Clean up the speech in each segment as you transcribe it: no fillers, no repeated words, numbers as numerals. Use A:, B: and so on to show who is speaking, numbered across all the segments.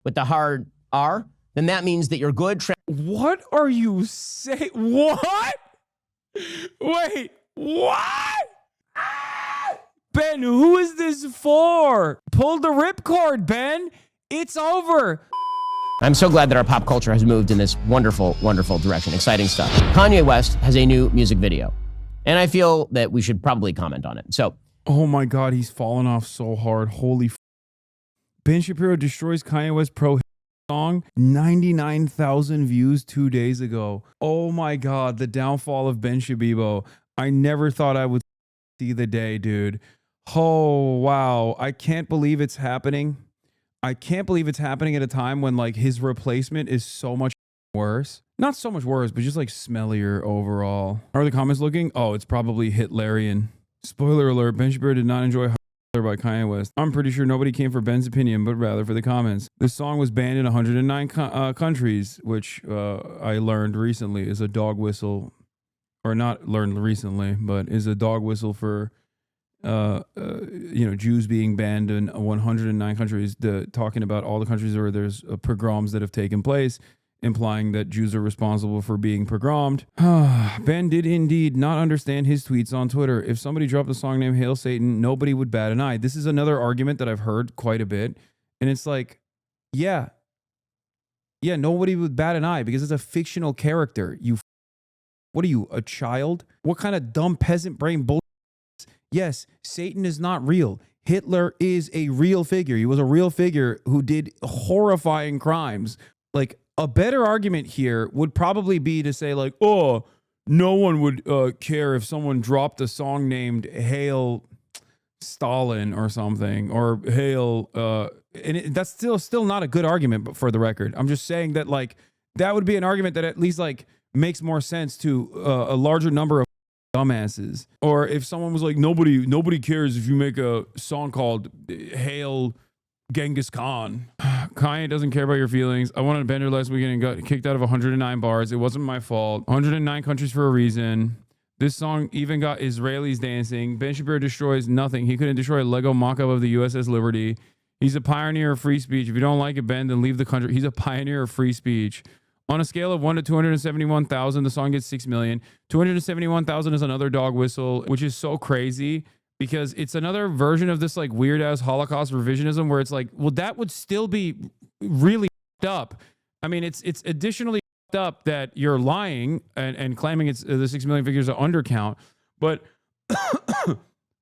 A: with the hard R, then that means that you're good.
B: What are you saying? What? Wait, what? Ben, who is this for? Pull the ripcord, Ben. It's over.
A: I'm so glad that our pop culture has moved in this wonderful, wonderful direction. Exciting stuff. Kanye West has a new music video, and I feel that we should probably comment on it. So,
B: oh my God, he's fallen off so hard. Holy Ben Shapiro destroys Kanye West pro song. 99,000 views 2 days ago. Oh my God, the downfall of Ben Shabibo. I never thought I would see the day, dude. Oh, wow. I can't believe it's happening. I can't believe it's happening at a time when like his replacement is so much worse. Not so much worse, but just like smellier overall. How are the comments looking? Oh, it's probably Hitlerian. Spoiler alert, Ben Shapiro did not enjoy by Kanye West. I'm pretty sure nobody came for Ben's opinion, but rather for the comments. This song was banned in 109 countries, which I learned recently is a dog whistle, or not learned recently, but is a dog whistle for Jews being banned in 109 countries, talking about all the countries where there's pogroms that have taken place, implying that Jews are responsible for being pogromed. Ben did indeed not understand his tweets on Twitter. If somebody dropped a song named Hail Satan, nobody would bat an eye. This is another argument that I've heard quite a bit. And it's like, yeah, nobody would bat an eye because it's a fictional character. What are you, a child? What kind of dumb peasant brain bullshit? Yes, Satan is not real. Hitler is a real figure. He was a real figure who did horrifying crimes. Like, a better argument here would probably be to say like, oh, no one would care if someone dropped a song named Hail Stalin or something, or Hail, that's still not a good argument, but for the record, I'm just saying that like, that would be an argument that at least like makes more sense to a larger number of dumbasses. Or if someone was like, nobody cares if you make a song called Hail Genghis Khan. Kanye doesn't care about your feelings. I wanted a bender last weekend and got kicked out of 109 bars. It wasn't my fault. 109 countries for a reason. This song even got Israelis dancing. Ben Shapiro destroys nothing. He couldn't destroy a Lego mock-up of the USS Liberty. He's a pioneer of free speech. If you don't like it, Ben, then leave the country. He's a pioneer of free speech. On a scale of 1 to 271,000, the song gets 6 million. 271,000 is another dog whistle, which is so crazy because it's another version of this like weird ass Holocaust revisionism where it's like, well, that would still be really up. I mean, it's additionally up that you're lying and claiming it's the 6 million figures are undercount, but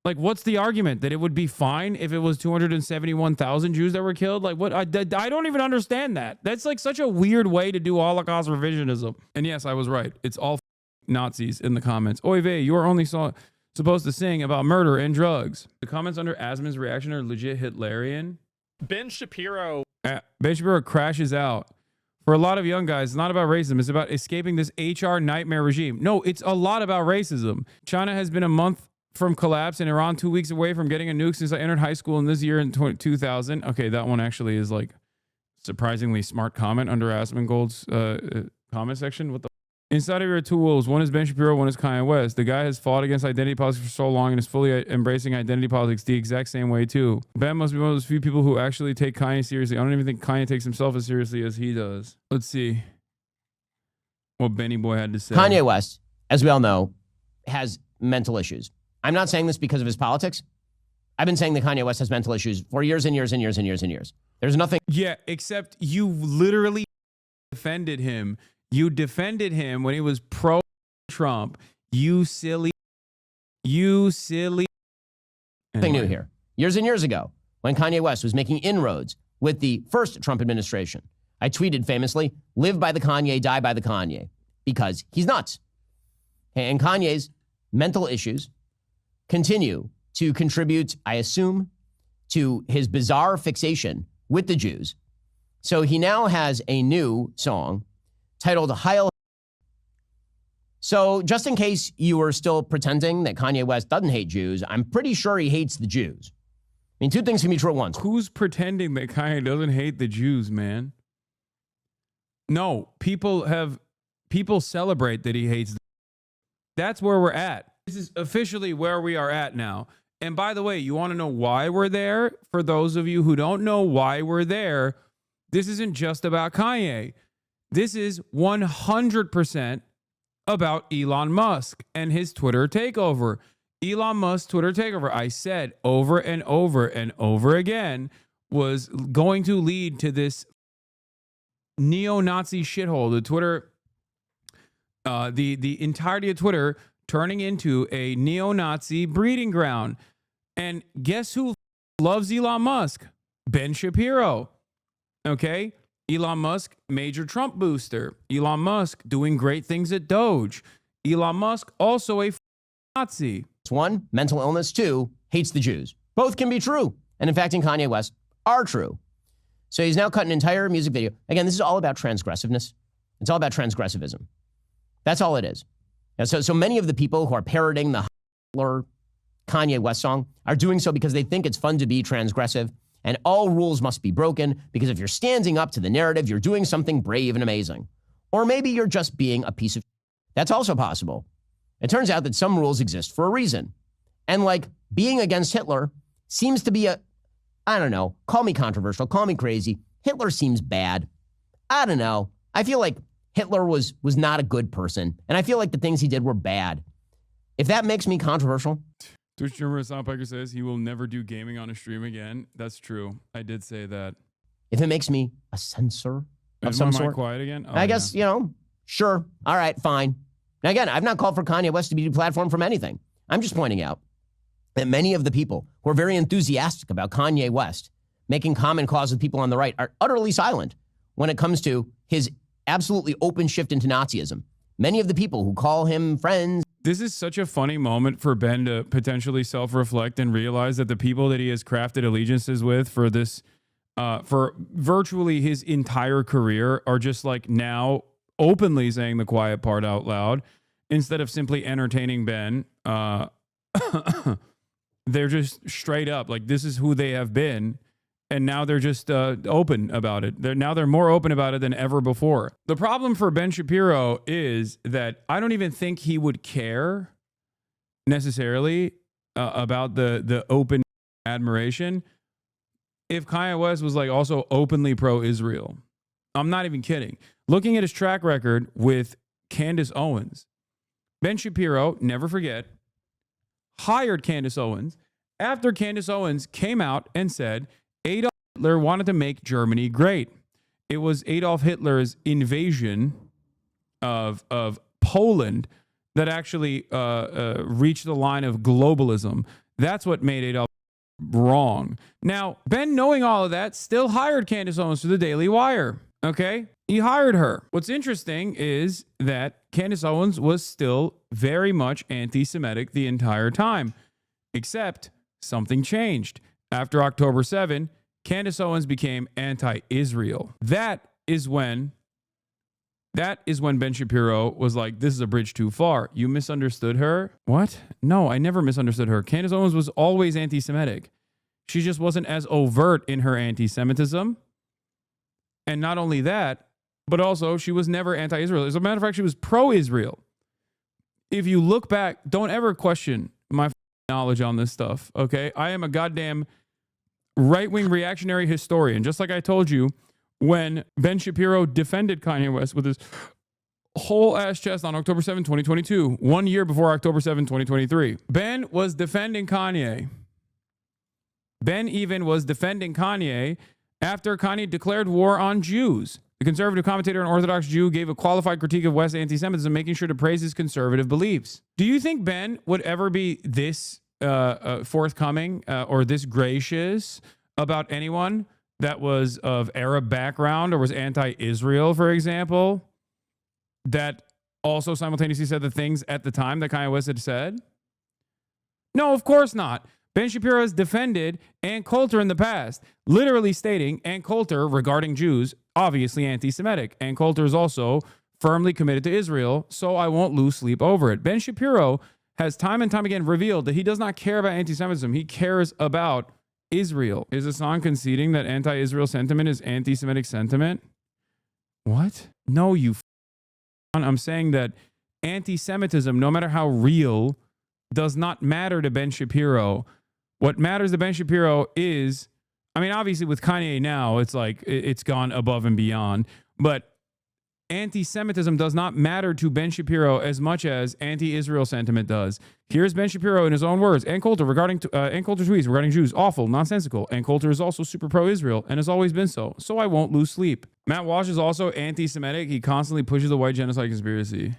B: like, what's the argument that it would be fine if it was 271,000 Jews that were killed? Like, what? I don't even understand that. That's like such a weird way to do Holocaust revisionism. And yes, I was right. It's all Nazis in the comments. Oy vey, you are only supposed to sing about murder and drugs. The comments under Asman's reaction are legit Hitlerian.
C: Ben Shapiro
B: crashes out. For a lot of young guys, it's not about racism. It's about escaping this HR nightmare regime. No, it's a lot about racism. China has been a month from collapse and Iran 2 weeks away from getting a nuke since I entered high school in this year in 2000. Okay, that one actually is like surprisingly smart comment under Asmongold's comment section. What the? Inside of your two wolves, one is Ben Shapiro, one is Kanye West. The guy has fought against identity politics for so long and is fully embracing identity politics the exact same way too. Ben must be one of those few people who actually take Kanye seriously. I don't even think Kanye takes himself as seriously as he does. Let's see what Benny Boy had to say.
A: Kanye West, as we all know, has mental issues. I'm not saying this because of his politics. I've been saying that Kanye West has mental issues for years and years and years and years and years. There's nothing.
B: Yeah, except you literally defended him. You defended him when he was pro-Trump. You silly.
A: Nothing new here. Years and years ago, when Kanye West was making inroads with the first Trump administration, I tweeted famously, live by the Kanye, die by the Kanye, because he's nuts. And Kanye's mental issues continue to contribute, I assume, to his bizarre fixation with the Jews. So he now has a new song titled Heil. So just in case you were still pretending that Kanye West doesn't hate Jews, I'm pretty sure he hates the Jews. I mean, two things can be true at once.
B: Who's pretending that Kanye doesn't hate the Jews, man? No, people celebrate that he hates them. That's where we're at. This is officially where we are at now. And by the way, you want to know why we're there? For those of you who don't know why we're there, this isn't just about Kanye. This is 100% about Elon Musk and his Twitter takeover. Elon Musk's Twitter takeover, I said over and over and over again, was going to lead to this neo-Nazi shithole. The Twitter, the entirety of Twitter turning into a neo-Nazi breeding ground. And guess who loves Elon Musk? Ben Shapiro. Okay? Elon Musk, major Trump booster. Elon Musk doing great things at Doge. Elon Musk, also a Nazi.
A: One, mental illness. Two, hates the Jews. Both can be true. And in fact, in Kanye West, are true. So he's now cut an entire music video. Again, this is all about transgressiveness. It's all about transgressivism. That's all it is. And so many of the people who are parroting the Hitler Kanye West song are doing so because they think it's fun to be transgressive and all rules must be broken because if you're standing up to the narrative, you're doing something brave and amazing. Or maybe you're just being a piece of shit. That's also possible. It turns out that some rules exist for a reason. And like being against Hitler seems to be I don't know, call me controversial, call me crazy. Hitler seems bad. I don't know. I feel like Hitler was not a good person. And I feel like the things he did were bad. If that makes me controversial.
B: Twitch streamer Hasan Piker says he will never do gaming on a stream again. That's true. I did say that.
A: If it makes me a censor of some sort.
B: Quiet again? Oh,
A: I guess, sure. All right, fine. Now, again, I've not called for Kanye West to be deplatformed from anything. I'm just pointing out that many of the people who are very enthusiastic about Kanye West making common cause with people on the right are utterly silent when it comes to his absolutely open shift into Nazism. Many of the people who call him friends.
B: This is such a funny moment for Ben to potentially self-reflect and realize that the people that he has crafted allegiances with for this, for virtually his entire career are just like now openly saying the quiet part out loud instead of simply entertaining Ben. They're just straight up like this is who they have been. And now they're just open about it. They're more open about it than ever before. The problem for Ben Shapiro is that I don't even think he would care necessarily about the open admiration if Kanye West was like also openly pro-Israel. I'm not even kidding. Looking at his track record with Candace Owens, Ben Shapiro, never forget, hired Candace Owens after Candace Owens came out and said Adolf Hitler wanted to make Germany great. It was Adolf Hitler's invasion of Poland that actually reached the line of globalism. That's what made Adolf wrong. Now, Ben, knowing all of that, still hired Candace Owens for the Daily Wire. Okay? He hired her. What's interesting is that Candace Owens was still very much anti-Semitic the entire time, except something changed. After October 7, Candace Owens became anti-Israel. That is when Ben Shapiro was like, this is a bridge too far. You misunderstood her? What? No, I never misunderstood her. Candace Owens was always anti-Semitic. She just wasn't as overt in her anti-Semitism. And not only that, but also she was never anti-Israel. As a matter of fact, she was pro-Israel. If you look back, don't ever question my knowledge on this stuff, okay? I am a goddamn right-wing reactionary historian. Just like I told you when Ben Shapiro defended Kanye West with his whole ass chest on October 7, 2022, 1 year before October 7, 2023. Ben was defending Kanye. Ben even was defending Kanye after Kanye declared war on Jews. The conservative commentator and Orthodox Jew gave a qualified critique of West's anti-Semitism, making sure to praise his conservative beliefs. Do you think Ben would ever be this forthcoming or this gracious about anyone that was of Arab background or was anti-Israel, for example, that also simultaneously said the things at the time that Kanye West had said? No, of course not. Ben Shapiro has defended Ann Coulter in the past, literally stating Ann Coulter regarding Jews, obviously anti-Semitic. Ann Coulter is also firmly committed to Israel, so I won't lose sleep over it. Ben Shapiro has time and time again revealed that he does not care about anti-Semitism. He cares about Israel. Is Hasan conceding that anti-Israel sentiment is anti-Semitic sentiment? What? No, you I'm saying that anti-Semitism, no matter how real, does not matter to Ben Shapiro. What matters to Ben Shapiro is, I mean, obviously with Kanye now, it's like it's gone above and beyond. But anti-Semitism does not matter to Ben Shapiro as much as anti-Israel sentiment does. Here's Ben Shapiro in his own words. Ann Coulter tweets regarding Jews, awful, nonsensical. Ann Coulter is also super pro-Israel and has always been so. So I won't lose sleep. Matt Walsh is also anti-Semitic. He constantly pushes the white genocide conspiracy.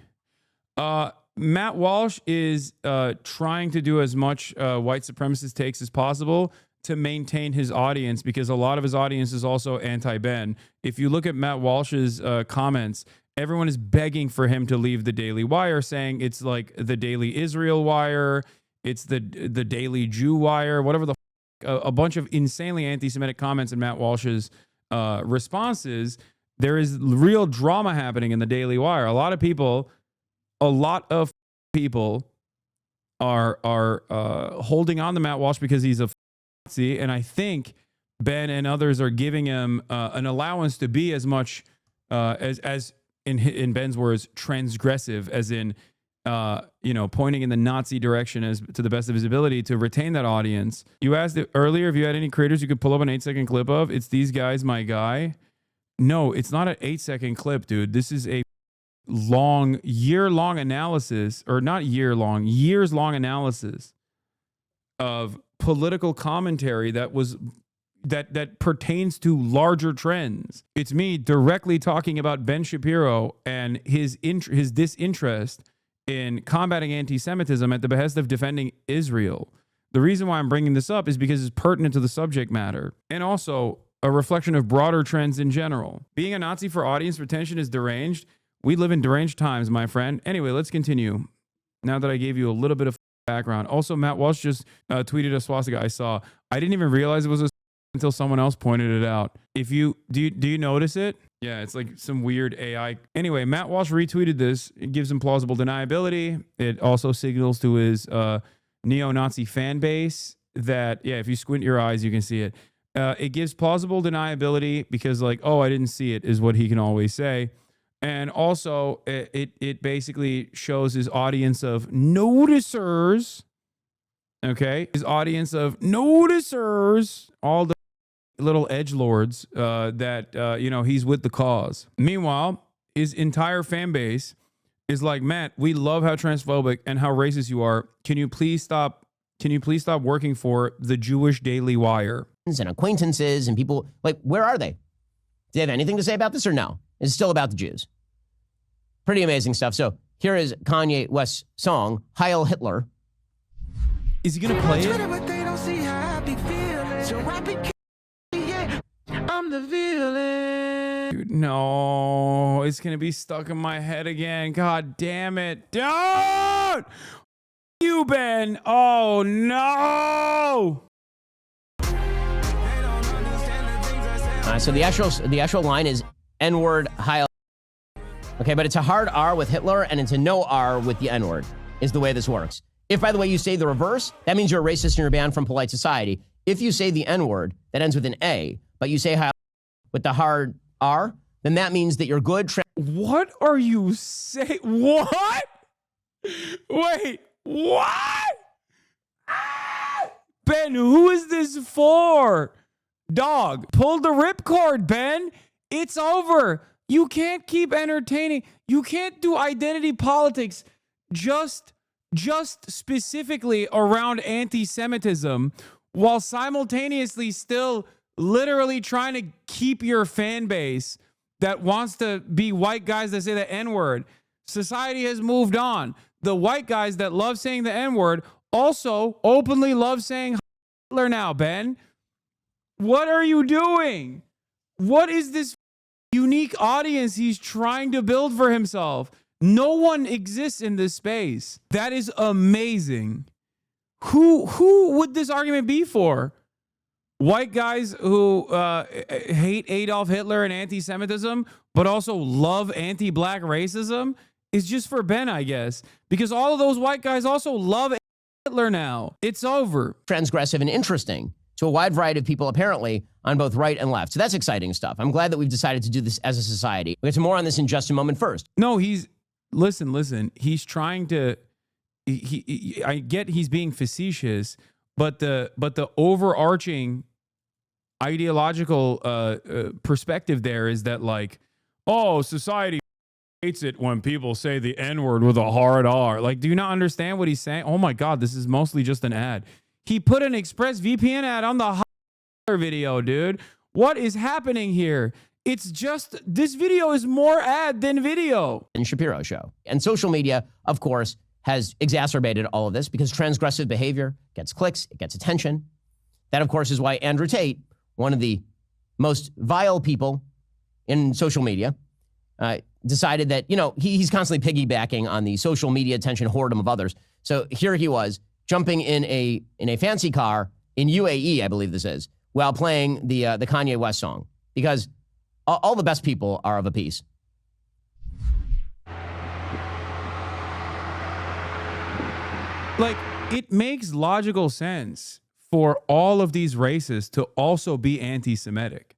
B: Matt Walsh is trying to do as much white supremacist takes as possible to maintain his audience, because a lot of his audience is also anti-Ben. If you look at Matt Walsh's comments, everyone is begging for him to leave the Daily Wire, saying it's like the Daily Israel Wire, it's the Daily Jew Wire, whatever the a bunch of insanely anti-Semitic comments in Matt Walsh's responses. There is real drama happening in the Daily Wire. A lot of people are holding on to Matt Walsh because he's a Nazi, and I think Ben and others are giving him an allowance to be as much as in Ben's words, transgressive, as in pointing in the Nazi direction as to the best of his ability to retain that audience. You asked earlier if you had any creators you could pull up an 8-second clip of. It's these guys, my guy. No, it's not an 8-second clip, dude. This is a year-long analysis, or not year-long, years-long analysis of political commentary that pertains to larger trends. It's me directly talking about Ben Shapiro and his disinterest in combating anti-Semitism at the behest of defending Israel. The reason why I'm bringing this up is because it's pertinent to the subject matter, and also a reflection of broader trends in general. Being a Nazi for audience retention is deranged. We live in deranged times, my friend. Anyway, let's continue. Now that I gave you a little bit of background. Also, Matt Walsh just tweeted a swastika I saw. I didn't even realize it was a until someone else pointed it out. If you do you notice it? Yeah, it's like some weird AI. Anyway, Matt Walsh retweeted this. It gives him plausible deniability. It also signals to his neo-Nazi fan base that, yeah, if you squint your eyes, you can see it. It gives plausible deniability because, like, oh, I didn't see it, is what he can always say. And also, it basically shows his audience of noticers. Okay, his audience of noticers, all the little edgelords that he's with the cause. Meanwhile, his entire fan base is like, Matt, we love how transphobic and how racist you are. Can you please stop working for the Jewish Daily Wire?
A: And acquaintances and people, like, where are they? Do they have anything to say about this or no? It's still about the Jews. Pretty amazing stuff. So here is Kanye West's song, Heil Hitler.
B: Is he going to play it?
D: I'm the villain.
B: Dude, no, it's going to be stuck in my head again. God damn it. Don't! You, Ben. Oh, no.
A: So the actual line is N-word Heil. Okay, but it's a hard R with Hitler and it's a no R with the N-word, is the way this works. If, by the way, you say the reverse, that means you're a racist and you're banned from polite society. If you say the N-word that ends with an A, but you say Heil with the hard R, then that means that you're good.
B: What are you saying? What? Wait, what? Ah! Ben, who is this for? Dog, pull the ripcord, Ben. It's over. You can't keep entertaining. You can't do identity politics just specifically around anti-Semitism while simultaneously still literally trying to keep your fan base that wants to be white guys that say the N-word. Society has moved on. The white guys that love saying the N-word also openly love saying Hitler now, Ben. What are you doing? What is this unique audience he's trying to build for himself? No one exists in this space. That is amazing. Who would this argument be for? White guys who hate Adolf Hitler and anti-Semitism, but also love anti-black racism? Is just for Ben, I guess. Because all of those white guys also love Hitler now. It's over.
A: Transgressive and interesting to a wide variety of people, apparently, on both right and left. So that's exciting stuff. I'm glad that we've decided to do this as a society. We'll get to more on this in just a moment. First.
B: No, listen. He's trying to, I get he's being facetious, but the overarching ideological perspective there is that like, oh, society hates it when people say the N-word with a hard R. Like, do you not understand what he's saying? Oh my God, this is mostly just an ad. He put an ExpressVPN ad on the video, dude. What is happening here? It's just, this video is more ad than video.
A: And Shapiro show. And social media, of course, has exacerbated all of this because transgressive behavior gets clicks, it gets attention. That, of course, is why Andrew Tate, one of the most vile people in social media, decided that, you know, he's constantly piggybacking on the social media attention whoredom of others. So here he was jumping in a fancy car in UAE, I believe this is, while playing the Kanye West song, because all the best people are of a piece.
B: Like, it makes logical sense for all of these races to also be anti-Semitic.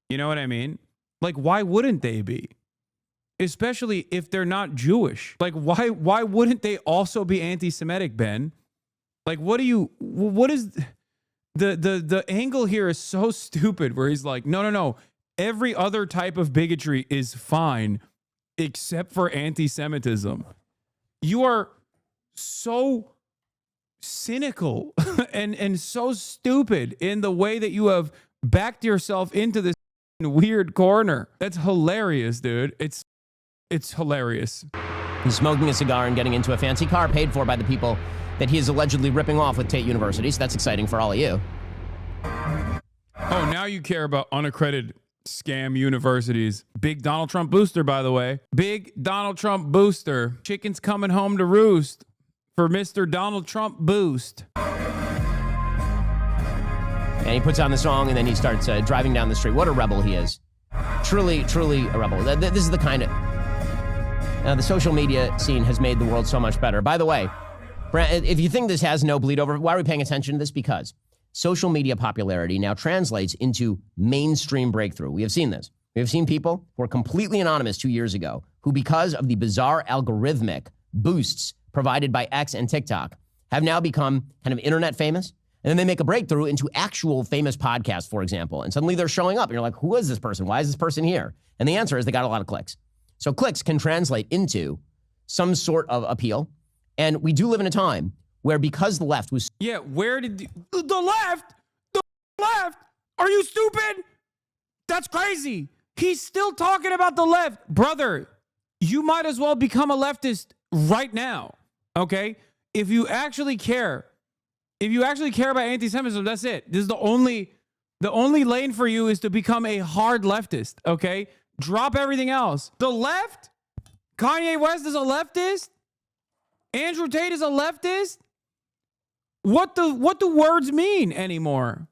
B: You know what I mean? Like, why wouldn't they be? Especially if they're not Jewish. Like, why wouldn't they also be anti-Semitic, Ben? Like, what is the angle here is so stupid where he's like, no. Every other type of bigotry is fine except for anti-Semitism. You are so cynical and so stupid in the way that you have backed yourself into this weird corner. That's hilarious, dude. It's hilarious.
A: He's smoking a cigar and getting into a fancy car paid for by the people that he is allegedly ripping off with Tate University. So that's exciting for all of you.
B: Oh, now you care about unaccredited scam universities. Big Donald Trump booster, by the way. Big Donald Trump booster. Chicken's coming home to roost for Mr. Donald Trump boost.
A: And he puts on the song and then he starts driving down the street. What a rebel he is. Truly, truly a rebel. This is the kind of... the social media scene has made the world so much better. By the way, if you think this has no bleed over, why are we paying attention to this? Because social media popularity now translates into mainstream breakthrough. We have seen this. We have seen people who were completely anonymous 2 years ago who, because of the bizarre algorithmic boosts provided by X and TikTok, have now become kind of internet famous. And then they make a breakthrough into actual famous podcasts, for example. And suddenly they're showing up. And you're like, who is this person? Why is this person here? And the answer is they got a lot of clicks. So clicks can translate into some sort of appeal. And we do live in a time where, because the left was...
B: Yeah, where did... The left? The left? Are you stupid? That's crazy. He's still talking about the left. Brother, you might as well become a leftist right now, okay? If you actually care about anti-Semitism, that's it. This is the only lane for you is to become a hard leftist, okay? Drop everything else. The left? Kanye West is a leftist? Andrew Tate is a leftist? What do words mean anymore?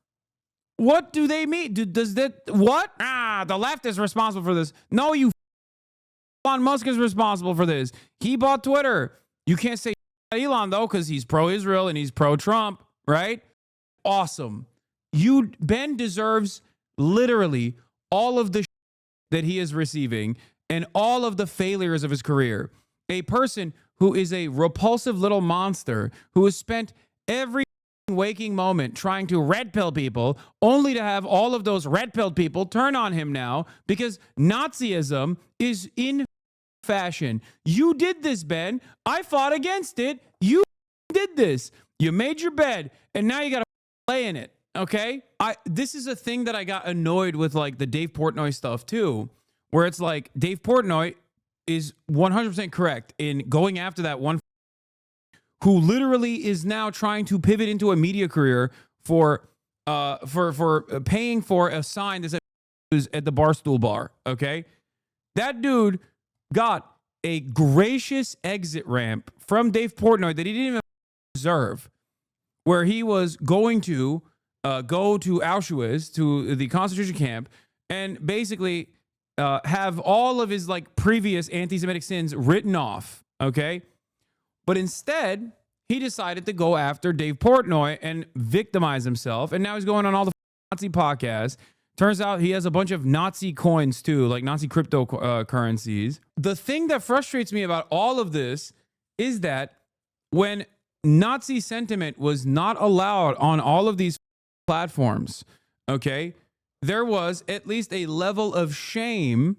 B: What do they mean? Does that, what? The left is responsible for this. No, Elon Musk is responsible for this. He bought Twitter. You can't say Elon, though, because he's pro-Israel and he's pro-Trump, right? Awesome. Ben deserves literally all of the that he is receiving and all of the failures of his career. A person who is a repulsive little monster who has spent every waking moment trying to red pill people, only to have all of those red pilled people turn on him now because Nazism is in fashion. You did this, Ben. I fought against it. You did this. You made your bed, and now you got to lay in it. Okay? This is a thing that I got annoyed with, like the Dave Portnoy stuff too, where it's like Dave Portnoy is 100% correct in going after that one who literally is now trying to pivot into a media career for paying for a sign that says at the Barstool Bar. Okay? That dude got a gracious exit ramp from Dave Portnoy that he didn't even deserve, where he was going to go to Auschwitz, to the concentration camp, and basically have all of his like previous anti-Semitic sins written off. Okay? But instead, he decided to go after Dave Portnoy and victimize himself. And now he's going on all the Nazi podcasts. Turns out he has a bunch of Nazi coins too, like Nazi cryptocurrencies. The thing that frustrates me about all of this is that when Nazi sentiment was not allowed on all of these platforms, okay, there was at least a level of shame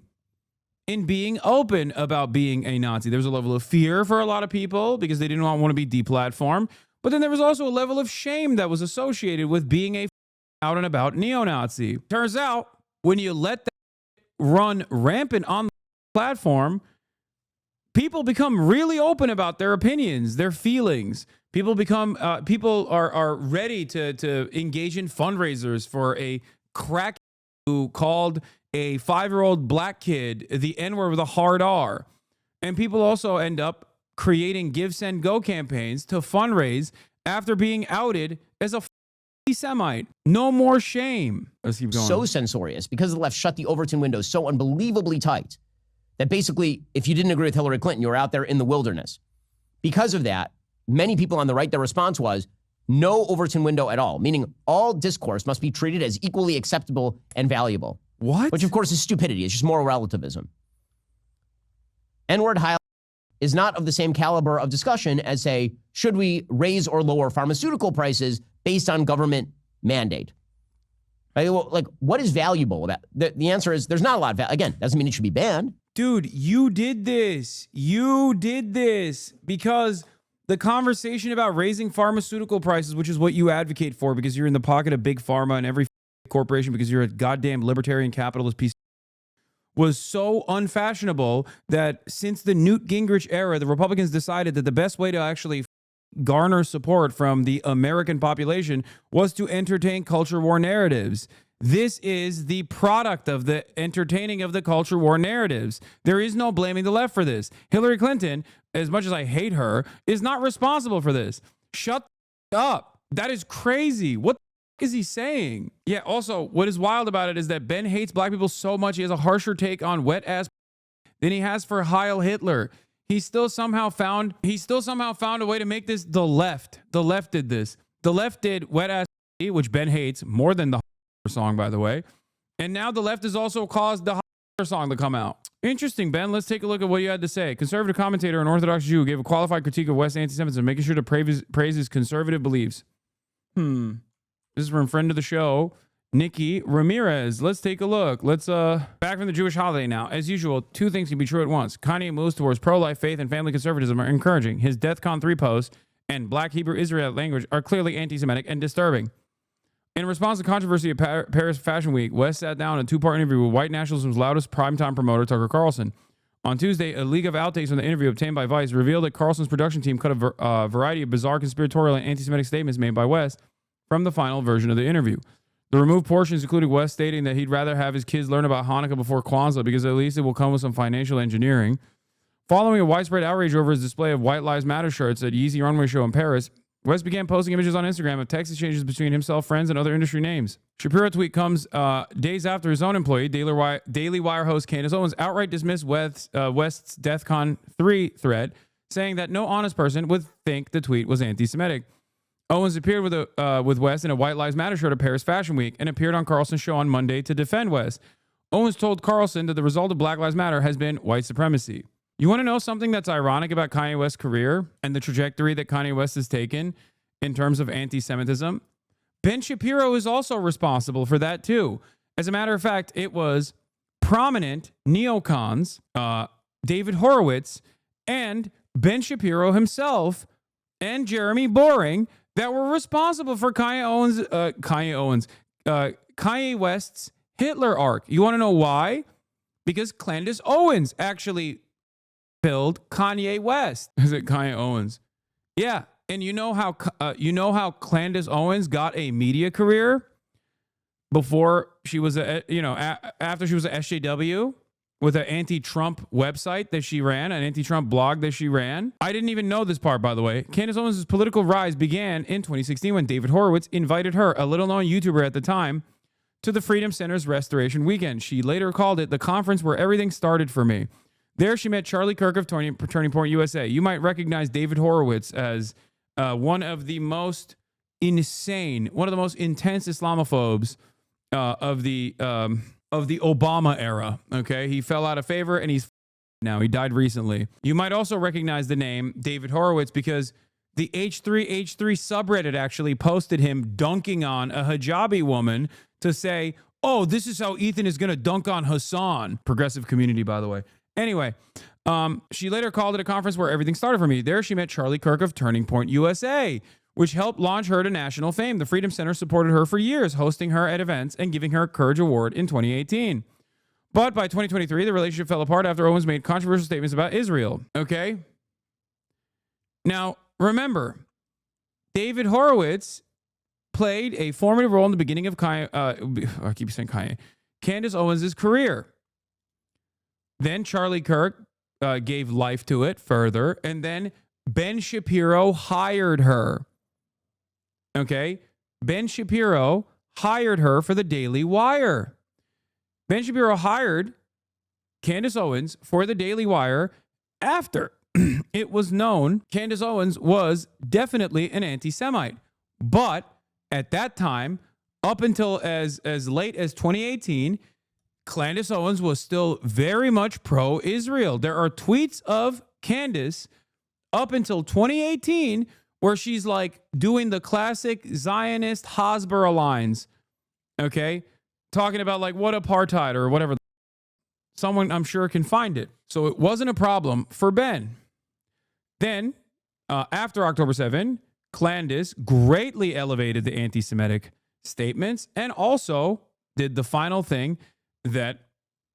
B: in being open about being a Nazi. There was a level of fear for a lot of people because they didn't want to be deplatformed. But then there was also a level of shame that was associated with being a out and about neo-Nazi. Turns out, when you let that run rampant on the platform, people become really open about their opinions, their feelings. People are ready to engage in fundraisers for a crack who called a 5-year-old black kid the N-word with a hard R. And people also end up creating Give, Send, Go campaigns to fundraise after being outed as a Semite. No more shame. Let's keep going.
A: So censorious because the left shut the Overton window so unbelievably tight that basically, if you didn't agree with Hillary Clinton, you were out there in the wilderness. Because of that, many people on the right, their response was no Overton window at all, meaning all discourse must be treated as equally acceptable and valuable.
B: What?
A: Which, of course, is stupidity. It's just moral relativism. N-word highlight is not of the same caliber of discussion as, say, should we raise or lower pharmaceutical prices based on government mandate? Right? Well, like, what is valuable about the answer is there's not a lot of again, doesn't mean it should be banned.
B: Dude, you did this. You did this because the conversation about raising pharmaceutical prices, which is what you advocate for because you're in the pocket of big pharma and every corporation because you're a goddamn libertarian capitalist piece, was so unfashionable that since the Newt Gingrich era, the Republicans decided that the best way to actually garner support from the American population was to entertain culture war narratives. This is the product of the entertaining of the culture war narratives. There is no blaming the left for this. Hillary Clinton, as much as I hate her, is not responsible for this. Shut up. That is crazy. What the is he saying? Yeah, also, what is wild about it is that Ben hates black people so much he has a harsher take on wet ass than he has for Heil Hitler. He still somehow found a way to make this the left. The left did this. The left did wet ass, which Ben hates more than the song, by the way. And now the left has also caused the song to come out. Interesting, Ben. Let's take a look at what you had to say. Conservative commentator and Orthodox Jew gave a qualified critique of West's anti-Semitism, making sure to praise his conservative beliefs. This is from friend of the show, Nikki Ramirez. Let's take a look. Let's back from the Jewish holiday now. As usual, two things can be true at once. Kanye moves towards pro-life faith and family conservatism are encouraging. His DEFCON 3 posts and Black Hebrew Israelite language are clearly anti-Semitic and disturbing. In response to controversy at Paris Fashion Week, West sat down in a two-part interview with white nationalism's loudest primetime promoter, Tucker Carlson. On Tuesday, a leak of outtakes from the interview obtained by Vice revealed that Carlson's production team cut a variety of bizarre conspiratorial and anti-Semitic statements made by West from the final version of the interview. The removed portions included West stating that he'd rather have his kids learn about Hanukkah before Kwanzaa because at least it will come with some financial engineering. Following a widespread outrage over his display of White Lives Matter shirts at Yeezy Runway Show in Paris, West began posting images on Instagram of text exchanges between himself, friends, and other industry names. Shapiro tweet comes days after his own employee, Daily Wire host Candace Owens, outright dismissed West's DEFCON 3 thread, saying that no honest person would think the tweet was anti-Semitic. Owens appeared with West in a White Lives Matter shirt at Paris Fashion Week and appeared on Carlson's show on Monday to defend West. Owens told Carlson that the result of Black Lives Matter has been white supremacy. You want to know something that's ironic about Kanye West's career and the trajectory that Kanye West has taken in terms of anti-Semitism? Ben Shapiro is also responsible for that too. As a matter of fact, it was prominent neocons, David Horowitz, and Ben Shapiro himself, and Jeremy Boring, that were responsible for Kanye West's Hitler arc. You want to know why? Because Candace Owens actually killed Kanye West. Is it Kanye Owens? Yeah, and you know how Candace Owens got a media career before she was after she was at SJW with an anti-Trump website that she ran, an anti-Trump blog that she ran. I didn't even know this part, by the way. Candace Owens' political rise began in 2016 when David Horowitz invited her, a little-known YouTuber at the time, to the Freedom Center's Restoration Weekend. She later called it the conference where everything started for me. There she met Charlie Kirk of Turning Point USA. You might recognize David Horowitz as one of the most insane, one of the most intense Islamophobes of the Obama era. Okay, he fell out of favor and he's now. He died recently. You might also recognize the name David Horowitz because the H3H3 subreddit actually posted him dunking on a hijabi woman to say, oh, this is how Ethan is going to dunk on Hasan. Progressive community, by the way. Anyway, she later called it a conference where everything started for me. There she met Charlie Kirk of Turning Point USA, which helped launch her to national fame. The Freedom Center supported her for years, hosting her at events and giving her a Courage Award in 2018. But by 2023, the relationship fell apart after Owens made controversial statements about Israel. Okay? Now, remember, David Horowitz played a formative role in the beginning of I keep saying Kanye, Candace Owens' career. Then Charlie Kirk gave life to it further, and then Ben Shapiro hired her. Okay? Ben Shapiro hired her for the Daily Wire. Ben Shapiro hired Candace Owens for the Daily Wire after it was known Candace Owens was definitely an anti-Semite. But at that time, up until as late as 2018, Candace Owens was still very much pro-Israel. There are tweets of Candace up until 2018 where she's like doing the classic Zionist Hasbara lines, okay? Talking about like what apartheid or whatever. Someone I'm sure can find it. So it wasn't a problem for Ben. Then, after October 7, Candace greatly elevated the anti-Semitic statements and also did the final thing that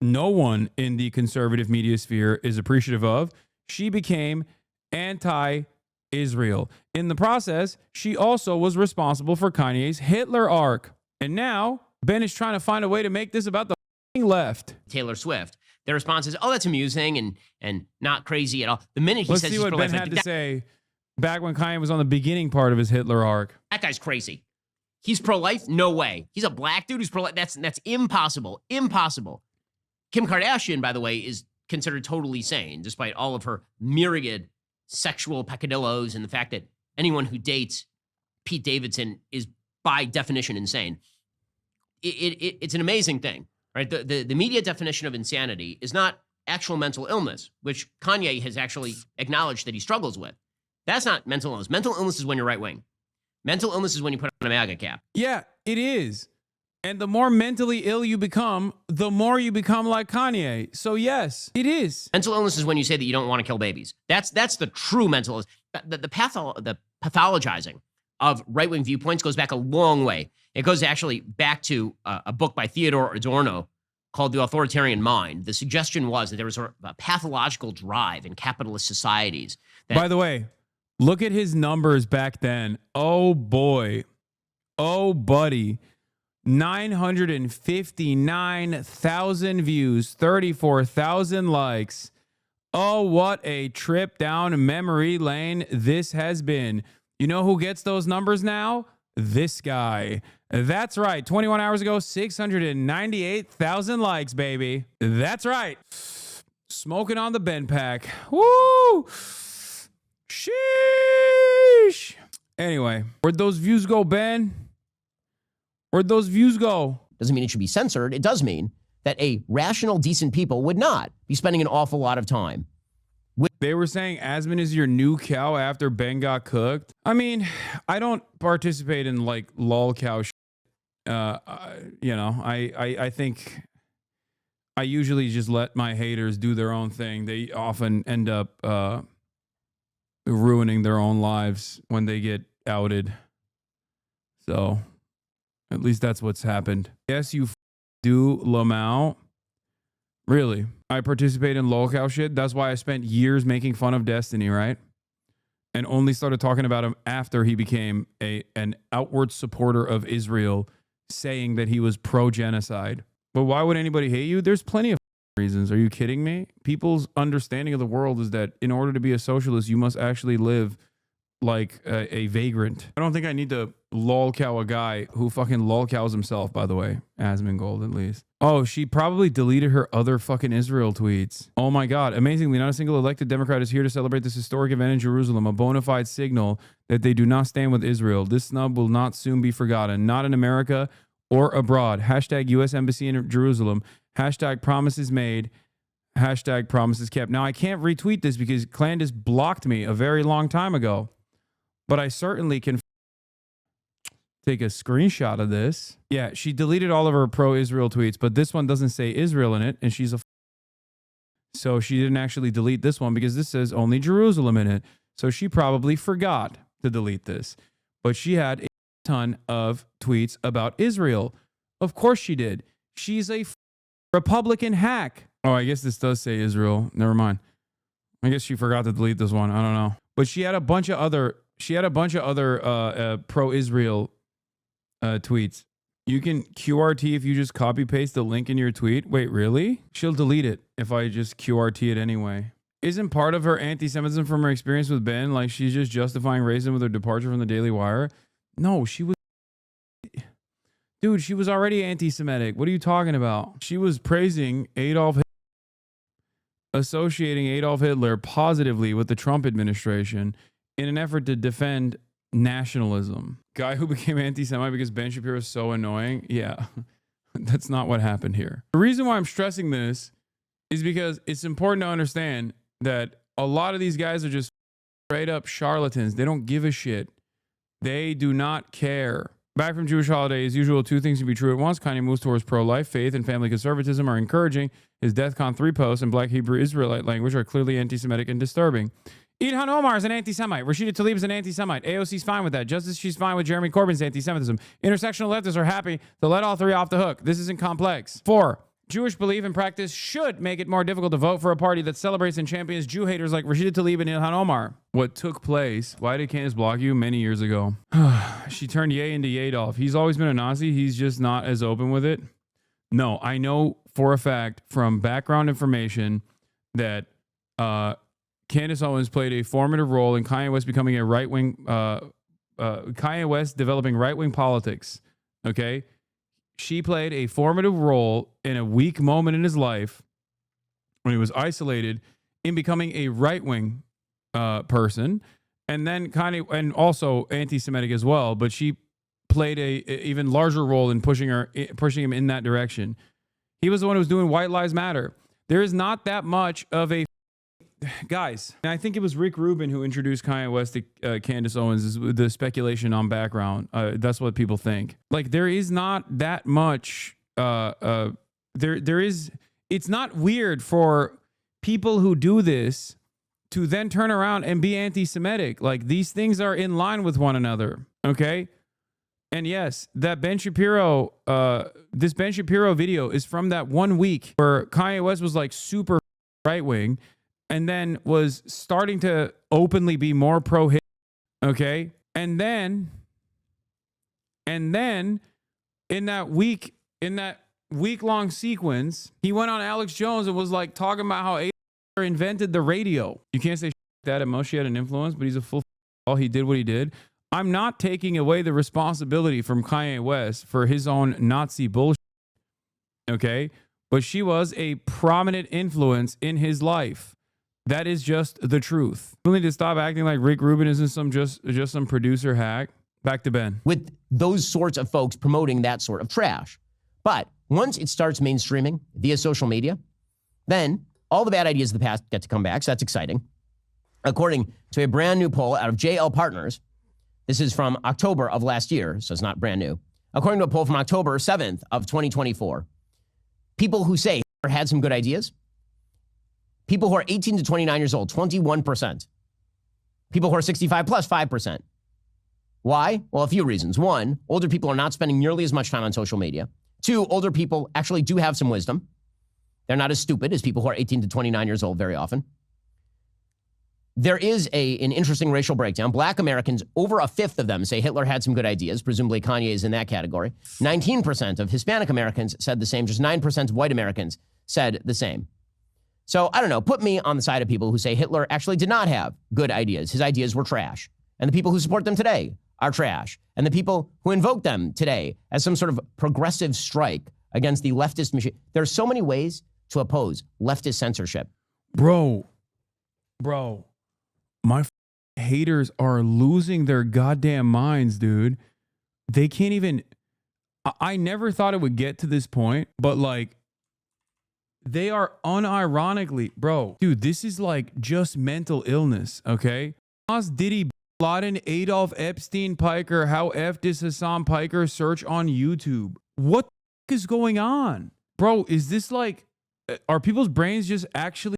B: no one in the conservative media sphere is appreciative of. She became anti-Israel. In the process, she also was responsible for Kanye's Hitler arc. And now Ben is trying to find a way to make this about the left.
A: Taylor Swift. Their response is, oh, that's amusing and not crazy at all. The minute he
B: Let's
A: says
B: see
A: he's
B: what
A: pro-life,
B: Ben had to say back when Kanye was on the beginning part of his Hitler arc.
A: that guy's crazy. He's pro-life? No way. He's a black dude who's pro-life. That's impossible. Impossible. Kim Kardashian, by the way, is considered totally sane, despite all of her myriad sexual peccadillos and the fact that anyone who dates Pete Davidson is by definition insane. It's an amazing thing, right? The media definition of insanity is not actual mental illness, which Kanye has actually acknowledged that he struggles with. That's not mental illness. Mental illness is when you're right wing. Mental illness is when you put on a MAGA cap.
B: Yeah, it is. And the more mentally ill you become, the more you become like Kanye. So yes, it is.
A: Mental illness is when you say that you don't want to kill babies. That's the true mental illness. The pathologizing of right-wing viewpoints goes back a long way. It goes actually back to a book by Theodore Adorno called The Authoritarian Mind. The suggestion was that there was sort of a pathological drive in capitalist societies.
B: By the way, look at his numbers back then. Oh boy. Oh buddy. 959,000 views, 34,000 likes. Oh, what a trip down memory lane this has been. You know who gets those numbers now? This guy. That's right. 21 hours ago, 698,000 likes, baby. That's right. Smoking on the Ben pack. Woo! Sheesh. Anyway, where'd those views go, Ben? Where'd those views go?
A: Doesn't mean it should be censored. It does mean that a rational, decent people would not be spending an awful lot of time.
B: They were saying Asman is your new cow after Ben got cooked. I mean, I don't participate in like lol cow shit. I think I usually just let my haters do their own thing. They often end up ruining their own lives when they get outed. So at least that's what's happened. Yes, you do, Lamau. Really? I participate in lolcow shit. That's why I spent years making fun of Destiny, right? And only started talking about him after he became an outward supporter of Israel, saying that he was pro-genocide. But why would anybody hate you? There's plenty of reasons. Are you kidding me? People's understanding of the world is that in order to be a socialist, you must actually live like a vagrant. I don't think I need to lolcow a guy who fucking lolcows himself, by the way. Asmongold, at least. Oh, she probably deleted her other fucking Israel tweets. Oh my God. Amazingly, not a single elected Democrat is here to celebrate this historic event in Jerusalem, a bona fide signal that they do not stand with Israel. This snub will not soon be forgotten, not in America or abroad. Hashtag U.S. Embassy in Jerusalem. Hashtag promises made. Hashtag promises kept. Now, I can't retweet this because Clandis blocked me a very long time ago. But I certainly can take a screenshot of this. Yeah, she deleted all of her pro-Israel tweets, but this one doesn't say Israel in it, and she's a so she didn't actually delete this one because this says only Jerusalem in it. So she probably forgot to delete this. But she had a ton of tweets about Israel. Of course she did. She's a Republican hack. Oh, I guess this does say Israel. Never mind. I guess she forgot to delete this one. I don't know. But she had a bunch of other pro-Israel tweets. You can QRT if you just copy paste the link in your tweet. Wait, really? She'll delete it if I just QRT it anyway. Isn't part of her anti-Semitism from her experience with Ben like she's just justifying racism with her departure from the Daily Wire? No, she was... Dude, she was already anti-Semitic. What are you talking about? She was praising Adolf Hitler, associating Adolf Hitler positively with the Trump administration in an effort to defend nationalism. Guy who became anti-Semite because Ben Shapiro is so annoying. Yeah, that's not what happened here. The reason why I'm stressing this is because it's important to understand that a lot of these guys are just straight up charlatans. They don't give a shit. They do not care. Back from Jewish holiday, as usual, two things can be true at once. Kanye moves towards pro-life. Faith and family conservatism are encouraging. His DEFCON 3 posts and Black Hebrew Israelite language are clearly anti-Semitic and disturbing. Ilhan Omar is an anti-Semite. Rashida Tlaib is an anti-Semite. AOC's fine with that. Just as she's fine with Jeremy Corbyn's anti-Semitism. Intersectional leftists are happy to let all three off the hook. This isn't complex. 4. Jewish belief and practice should make it more difficult to vote for a party that celebrates and champions Jew haters like Rashida Tlaib and Ilhan Omar. What took place? Why did Candace block you? Many years ago. She turned Ye into Yadolf. He's always been a Nazi. He's just not as open with it. No, I know for a fact from background information that Candace Owens played a formative role in Kanye West becoming a right-wing, Kanye West developing right-wing politics. Okay? She played a formative role in a weak moment in his life when he was isolated in becoming a right-wing person, and then and also anti-Semitic as well. But she played a even larger role in pushing him in that direction. He was the one who was doing White Lives Matter. There is not that much of a guys. And I think it was Rick Rubin who introduced Kanye West to Candace Owens. Is the speculation on background. That's what people think. Like there is not that much. There is. It's not weird for people who do this to then turn around and be anti-Semitic. Like these things are in line with one another. Okay. And yes, that Ben Shapiro, this Ben Shapiro video is from that 1 week where Kanye West was like super right wing. And then was starting to openly be more pro-Hitler, okay? And then in that week-long sequence, he went on Alex Jones and was like talking about how Hitler invented the radio. You can't say that at most she had an influence, but he's a full all. He did what he did. I'm not taking away the responsibility from Kanye West for his own Nazi bullshit, okay? But she was a prominent influence in his life. That is just the truth. We need to stop acting like Rick Rubin isn't just some producer hack. Back to Ben.
A: With those sorts of folks promoting that sort of trash. But once it starts mainstreaming via social media, then all the bad ideas of the past get to come back. So that's exciting. According to a brand new poll out of JL Partners, this is from October of last year, so it's not brand new. According to a poll from October 7th of 2024, people who say Hitler had some good ideas, people who are 18 to 29 years old, 21%. People who are 65 plus, 5%. Why? Well, a few reasons. 1, older people are not spending nearly as much time on social media. 2, older people actually do have some wisdom. They're not as stupid as people who are 18 to 29 years old very often. There is an interesting racial breakdown. Black Americans, over a fifth of them say Hitler had some good ideas. Presumably Kanye is in that category. 19% of Hispanic Americans said the same. Just 9% of white Americans said the same. So, I don't know, put me on the side of people who say Hitler actually did not have good ideas. His ideas were trash. And the people who support them today are trash. And the people who invoke them today as some sort of progressive strike against the leftist machine. There are so many ways to oppose leftist censorship.
B: Bro, my haters are losing their goddamn minds, dude. They can't even... I never thought it would get to this point, but like, they are unironically, bro, dude, this is like just mental illness, okay? Nas Diddy Laden Adolf Epstein Piker. How F does Hasan Piker search on YouTube? What the is going on? Bro, is this like, are people's brains just actually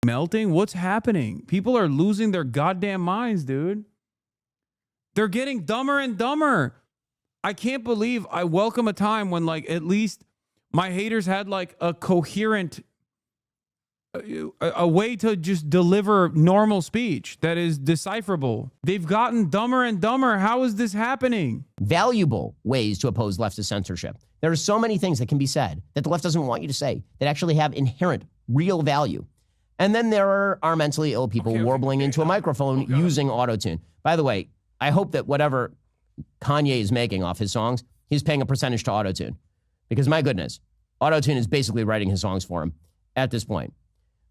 B: melting? What's happening? People are losing their goddamn minds, dude. They're getting dumber and dumber. I can't believe I welcome a time when like at least my haters had like a coherent a way to just deliver normal speech that is decipherable. They've gotten dumber and dumber. How is this happening?
A: Valuable ways to oppose leftist censorship. There are so many things that can be said that the left doesn't want you to say that actually have inherent, real value. And then there are mentally ill people warbling into a microphone using autotune. By the way, I hope that whatever Kanye is making off his songs, he's paying a percentage to autotune. Because my goodness, autotune is basically writing his songs for him at this point.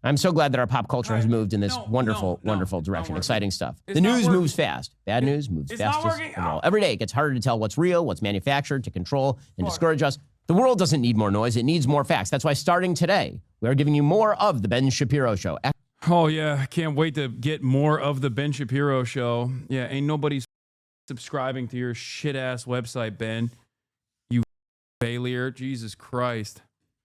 A: I'm so glad that our pop culture has moved in this wonderful direction. Exciting stuff. The news moves fast. Bad news moves fastest of all. Every day it gets harder to tell what's real, what's manufactured, to control and discourage us. The world doesn't need more noise. It needs more facts. That's why starting today, we are giving you more of the Ben Shapiro Show.
B: Oh, yeah. I can't wait to get more of the Ben Shapiro Show. Yeah, ain't nobody subscribing to your shit-ass website, Ben. You failure. Jesus Christ.